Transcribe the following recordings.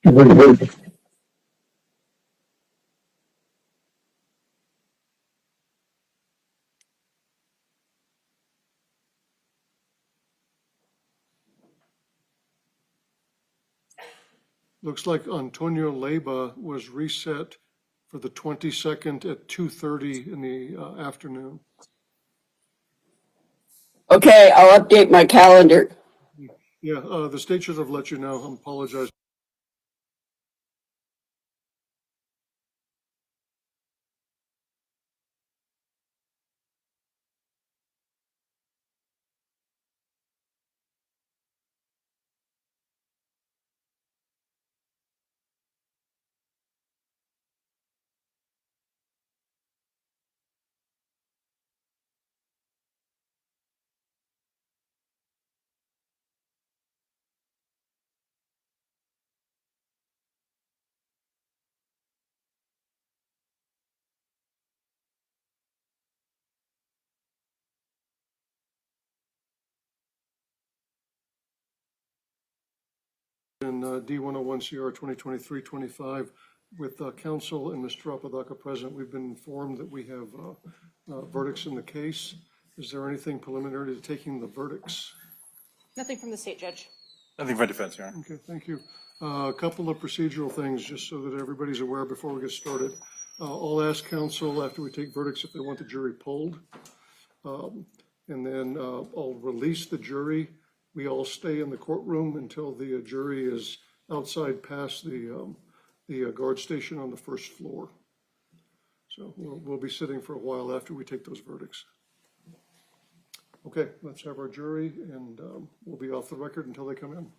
Looks like Antonio Leyba was reset for the 22nd at 2:30 in the afternoon. Okay, I'll update my calendar. Yeah, the state should have let you know. I apologize. In D101CR 2023-25 with counsel and Mr. Apodaca present, we've been informed that we have verdicts in the case. Is there anything preliminary to taking the verdicts? Nothing from the state judge. Nothing for defense, Your Honor. Okay, thank you. A couple of procedural things just so that everybody's aware before we get started. I'll ask counsel after we take verdicts if they want the jury polled. And then I'll release the jury. We all stay in the courtroom until the jury is outside past the guard station on the first floor. So we'll be sitting for a while after we take those verdicts. Okay, let's have our jury, and we'll be off the record until they come in.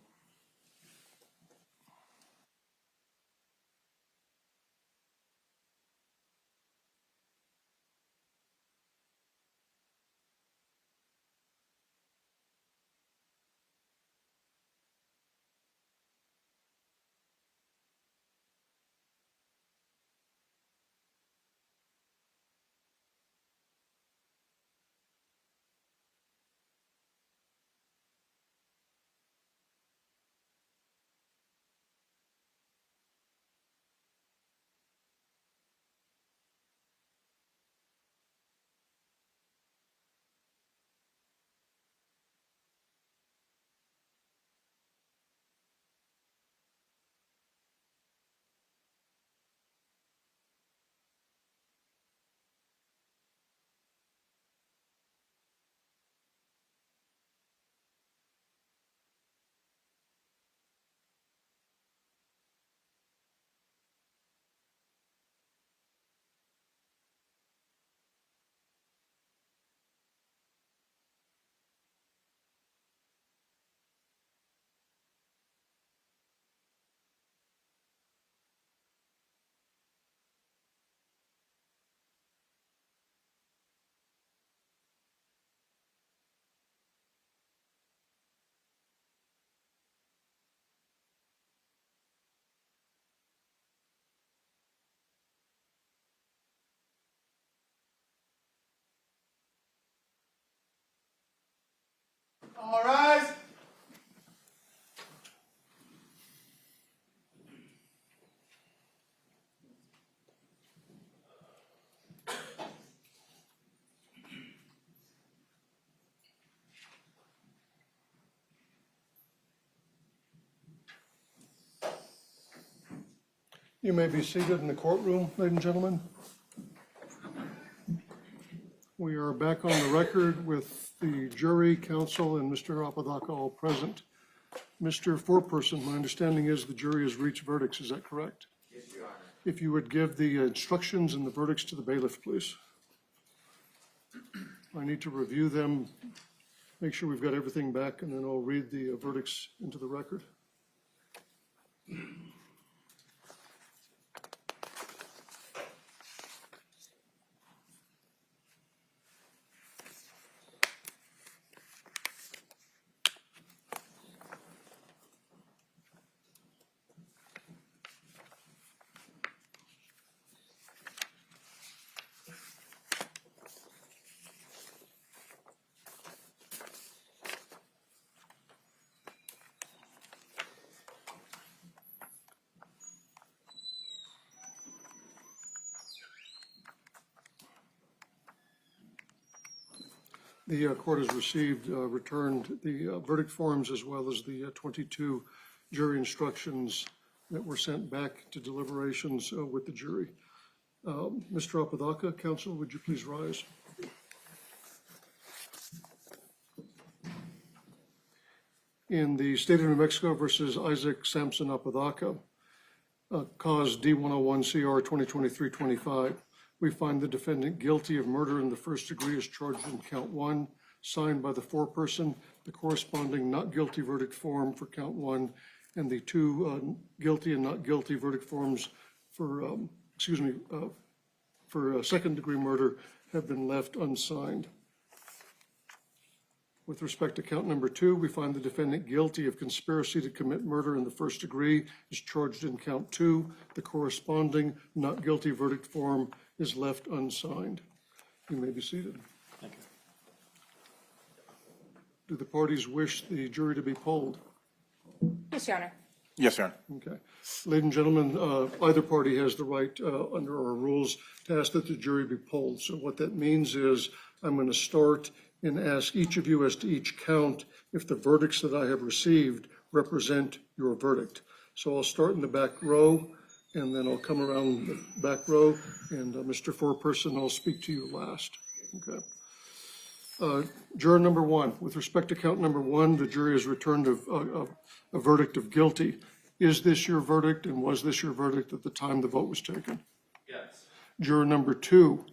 All rise. You may be seated in the courtroom, ladies and gentlemen. We are back on the record with the jury, counsel, and Mr. Apodaca all present. Mr. Foreperson, my understanding is the jury has reached verdicts. Is that correct? Yes, Your Honor. If you would give the instructions and the verdicts to the bailiff, please. I need to review them, make sure we've got everything back, and then I'll read the verdicts into the record. The court has returned the verdict forms as well as the 22 jury instructions that were sent back to deliberations with the jury. Mr. Apodaca, counsel, would you please rise? In the state of New Mexico versus Isaac Sampson Apodaca, cause D101CR 2023-25, we find the defendant guilty of murder in the first degree as charged in count 1, signed by the foreperson, the corresponding not guilty verdict form for count 1, and the two guilty and not guilty verdict forms for, for second degree murder have been left unsigned. With respect to count number 2, we find the defendant guilty of conspiracy to commit murder in the first degree is charged in count 2. The corresponding not guilty verdict form is left unsigned. You may be seated. Thank you. Do the parties wish the jury to be polled? Yes, Your Honor. Yes, Your Honor. Okay. Ladies and gentlemen, either party has the right under our rules to ask that the jury be polled. So what that means is I'm going to start and ask each of you as to each count if the verdicts that I have received represent your verdict. So I'll start in the back row, and then I'll come around the back row, and Mr. Foreperson, I'll speak to you last. Okay. Juror number 1, with respect to count number 1, the jury has returned a verdict of guilty. Is this your verdict, and was this your verdict at the time the vote was taken? Yes. Juror number 2,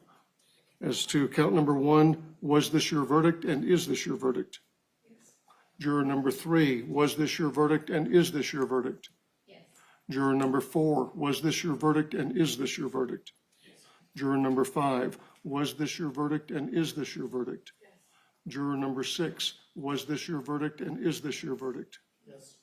as to count number 1, was this your verdict, and is this your verdict? Yes. Juror number 3, was this your verdict, and is this your verdict? Yes. Juror number 4, was this your verdict, and is this your verdict? Yes. Juror number 5, was this your verdict, and is this your verdict? Yes. Juror number 6, was this your verdict, and is this your verdict? Yes.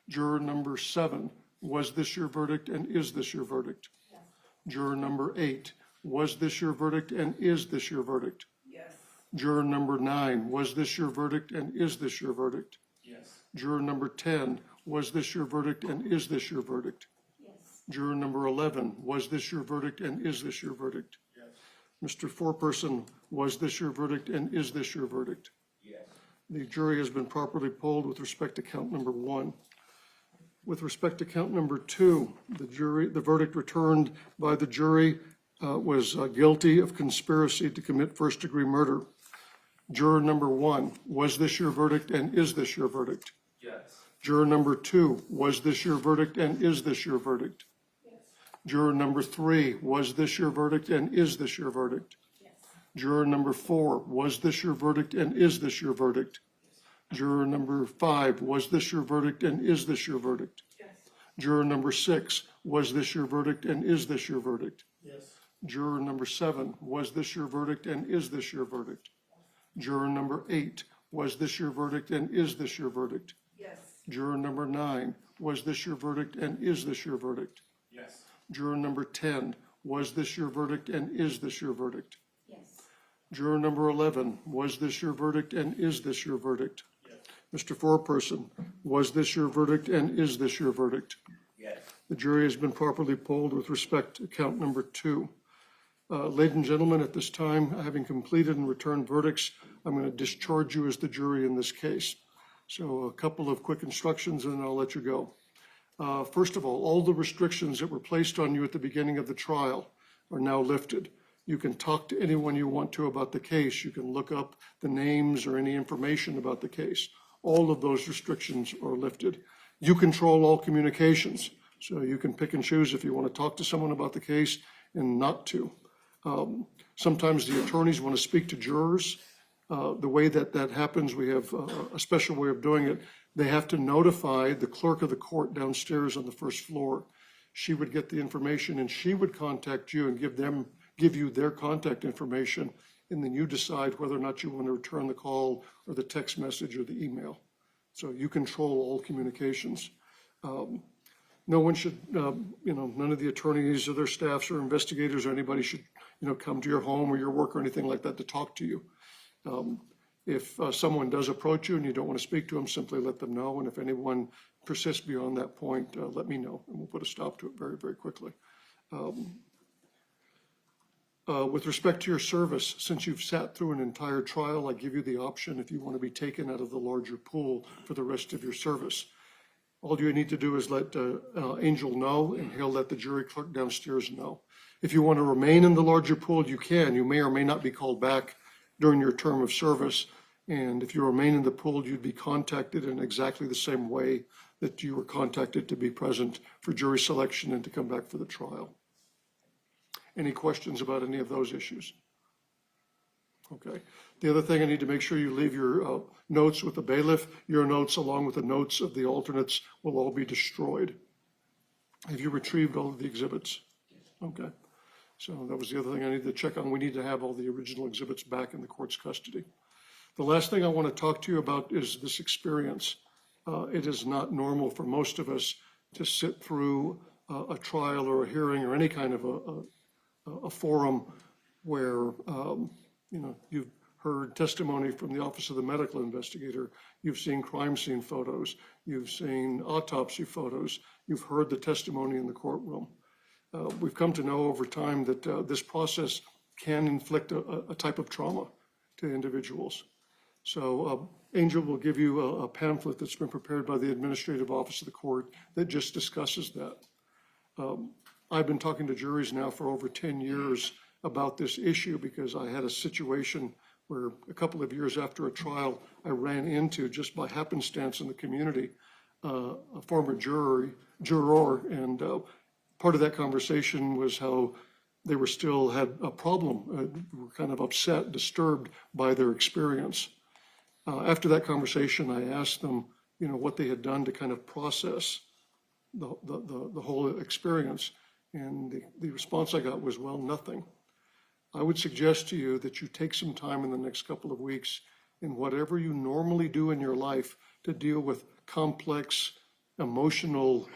Juror number 7, was this your verdict, and is this your verdict? Yes. Juror number 8, was this your verdict, and is this your verdict? Yes. Juror number 9, was this your verdict, and is this your verdict? Yes. Juror number 10, was this your verdict, and is this your verdict? Yes. Juror number 11, was this your verdict, and is this your verdict? Yes. Mr. Foreperson, was this your verdict, and is this your verdict? Yes. The jury has been properly polled with respect to count number 1. With respect to count number 2, the verdict returned by the jury was guilty of conspiracy to commit first-degree murder. Juror number 1, was this your verdict, and is this your verdict? Yes. Juror number 2, was this your verdict, and is this your verdict? Yes. Juror number 3, was this your verdict, and is this your verdict? Yes. Juror number 4, was this your verdict, and is this your verdict? Yes. Juror number 5, was this your verdict, and is this your verdict? Yes. Juror number 6, was this your verdict, and is this your verdict? Yes. Juror number 7, was this your verdict, and is this your verdict? Juror number 8, was this your verdict, and is this your verdict? Yes. Juror number 9, was this your verdict, and is this your verdict? Yes. Juror number 10, was this your verdict, and is this your verdict? Yes. Juror number 11, was this your verdict, and is this your verdict? Yes. Mr. Foreperson, was this your verdict, and is this your verdict? Yes. The jury has been properly polled with respect to count number 2. Ladies and gentlemen, at this time, having completed and returned verdicts, I'm going to discharge you as the jury in this case. So a couple of quick instructions and then I'll let you go. First of all the restrictions that were placed on you at the beginning of the trial are now lifted. You can talk to anyone you want to about the case. You can look up the names or any information about the case. All of those restrictions are lifted. You control all communications. So you can pick and choose if you want to talk to someone about the case and not to. Sometimes the attorneys want to speak to jurors. The way that happens, we have a special way of doing it. They have to notify the clerk of the court downstairs on the first floor. She would get the information and she would contact you and give you their contact information, and then you decide whether or not you want to return the call or the text message or the email. So you control all communications. No one should, none of the attorneys or their staffs or investigators or anybody should, come to your home or your work or anything like that to talk to you. If someone does approach you and you don't want to speak to them, simply let them know. And if anyone persists beyond that point, let me know and we'll put a stop to it very, very quickly. With respect to your service, since you've sat through an entire trial, I give you the option if you want to be taken out of the larger pool for the rest of your service. All you need to do is let Angel know, and he'll let the jury clerk downstairs know. If you want to remain in the larger pool, you can. You may or may not be called back during your term of service. And if you remain in the pool, you'd be contacted in exactly the same way that you were contacted to be present for jury selection and to come back for the trial. Any questions about any of those issues? Okay. The other thing, I need to make sure you leave your notes with the bailiff. Your notes, along with the notes of the alternates, will all be destroyed. Have you retrieved all of the exhibits? Okay. So that was the other thing I needed to check on. We need to have all the original exhibits back in the court's custody. The last thing I want to talk to you about is this experience. It is not normal for most of us to sit through a trial or a hearing or any kind of a forum where you've heard testimony from the Office of the Medical Investigator, you've seen crime scene photos, you've seen autopsy photos, you've heard the testimony in the courtroom. We've come to know over time that this process can inflict a type of trauma to individuals. So Angel will give you a pamphlet that's been prepared by the Administrative Office of the Court that just discusses that. I've been talking to juries now for over 10 years about this issue because I had a situation where a couple of years after a trial, I ran into, just by happenstance in the community, a former juror, and part of that conversation was how they were still had a problem, were kind of upset, disturbed by their experience. After that conversation, I asked them, what they had done to kind of process the whole experience. And the response I got was, well, nothing. I would suggest to you that you take some time in the next couple of weeks in whatever you normally do in your life to deal with complex emotional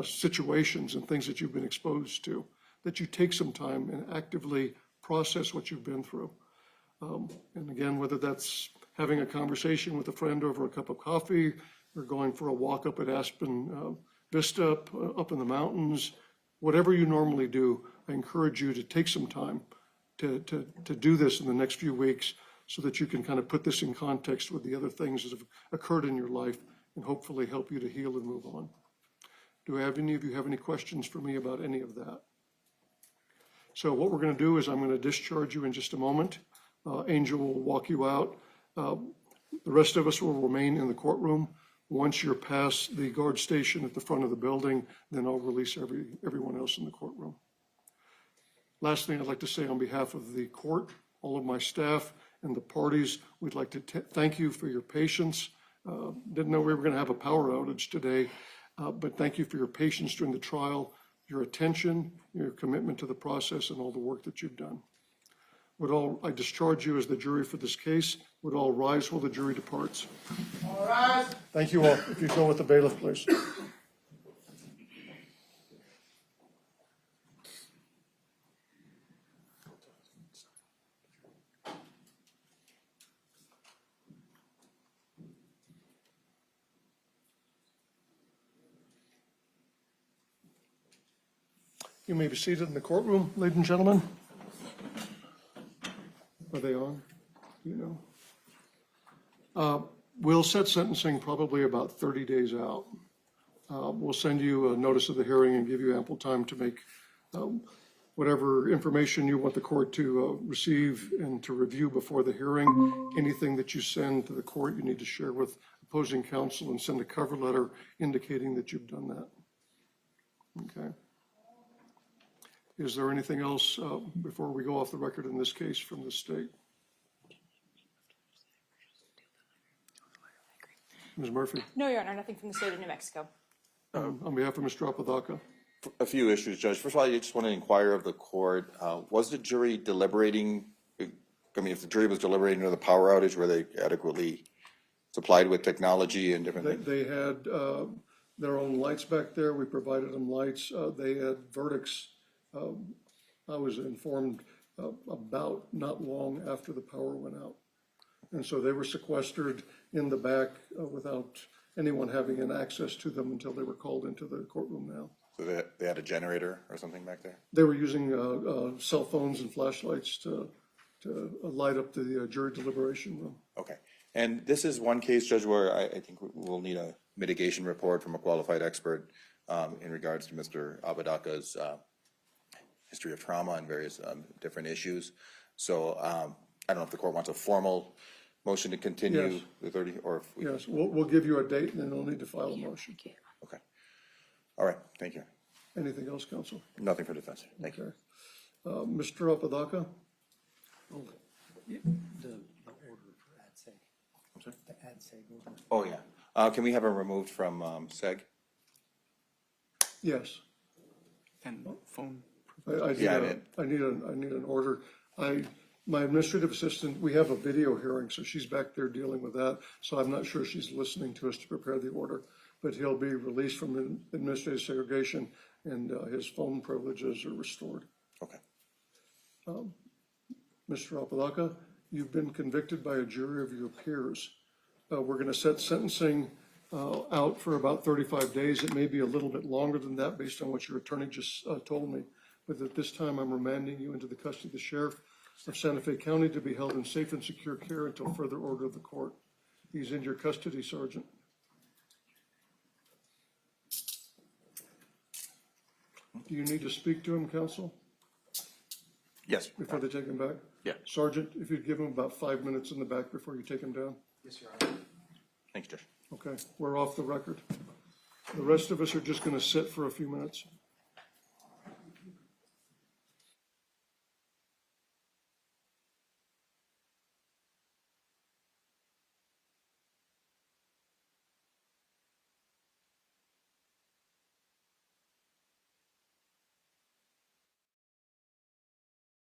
situations and things that you've been exposed to, that you take some time and actively process what you've been through. And again, whether that's having a conversation with a friend over a cup of coffee or going for a walk up at Aspen Vista up in the mountains, whatever you normally do, I encourage you to take some time to do this in the next few weeks so that you can kind of put this in context with the other things that have occurred in your life and hopefully help you to heal and move on. Do any of you have any questions for me about any of that? So what we're going to do is I'm going to discharge you in just a moment. Angel will walk you out. The rest of us will remain in the courtroom. Once you're past the guard station at the front of the building, then I'll release everyone else in the courtroom. Last thing I'd like to say on behalf of the court, all of my staff and the parties, we'd like to thank you for your patience. Didn't know we were going to have a power outage today, but thank you for your patience during the trial, your attention, your commitment to the process, and all the work that you've done. I discharge you as the jury for this case. Would all rise while the jury departs? All rise. Thank you all. If you go with the bailiff, please. You may be seated in the courtroom, ladies and gentlemen. Are they on? You know. We'll set sentencing probably about 30 days out. We'll send you a notice of the hearing and give you ample time to make whatever information you want the court to receive and to review before the hearing. Anything that you send to the court, you need to share with opposing counsel and send a cover letter indicating that you've done that. Okay. Is there anything else before we go off the record in this case from the state? Ms. Murphy? No, Your Honor, nothing from the state of New Mexico. On behalf of Mr. Apodaca? A few issues, Judge. First of all, I just want to inquire of the court, was the jury deliberating? I mean, if the jury was deliberating under the power outage, were they adequately supplied with technology and different things? They had their own lights back there. We provided them lights. They had verdicts. I was informed about not long after the power went out. And so they were sequestered in the back without anyone having an access to them until they were called into the courtroom now. So they had a generator or something back there? They were using cell phones and flashlights to light up the jury deliberation room. Okay. And this is one case, Judge, where I think we'll need a mitigation report from a qualified expert in regards to Mr. Apodaca's history of trauma and various different issues. So I don't know if the court wants a formal motion to continue Yes. the 30, or if we, Yes, we'll give you a date and then we'll need to file a motion. okay. All right, thank you. Anything else, counsel? Nothing for defense. Thank you. Okay. Mr. Apodaca? The order for ad seg. I'm sorry? The ad seg order. Oh, yeah. Can we have him removed from SEG? Yes. And phone. I need an order. My administrative assistant, we have a video hearing, so she's back there dealing with that. So I'm not sure she's listening to us to prepare the order, but he'll be released from administrative segregation and his phone privileges are restored. Okay. Mr. Apodaca, you've been convicted by a jury of your peers. We're going to set sentencing out for about 35 days. It may be a little bit longer than that based on what your attorney just told me. But at this time, I'm remanding you into the custody of the sheriff of Santa Fe County to be held in safe and secure care until further order of the court. He's in your custody, Sergeant. Do you need to speak to him, counsel, Yes. before they take him back? Yeah. Sergeant, if you'd give him about 5 minutes in the back before you take him down. Yes, Your Honor. Thanks, Judge. Okay, we're off the record. The rest of us are just going to sit for a few minutes.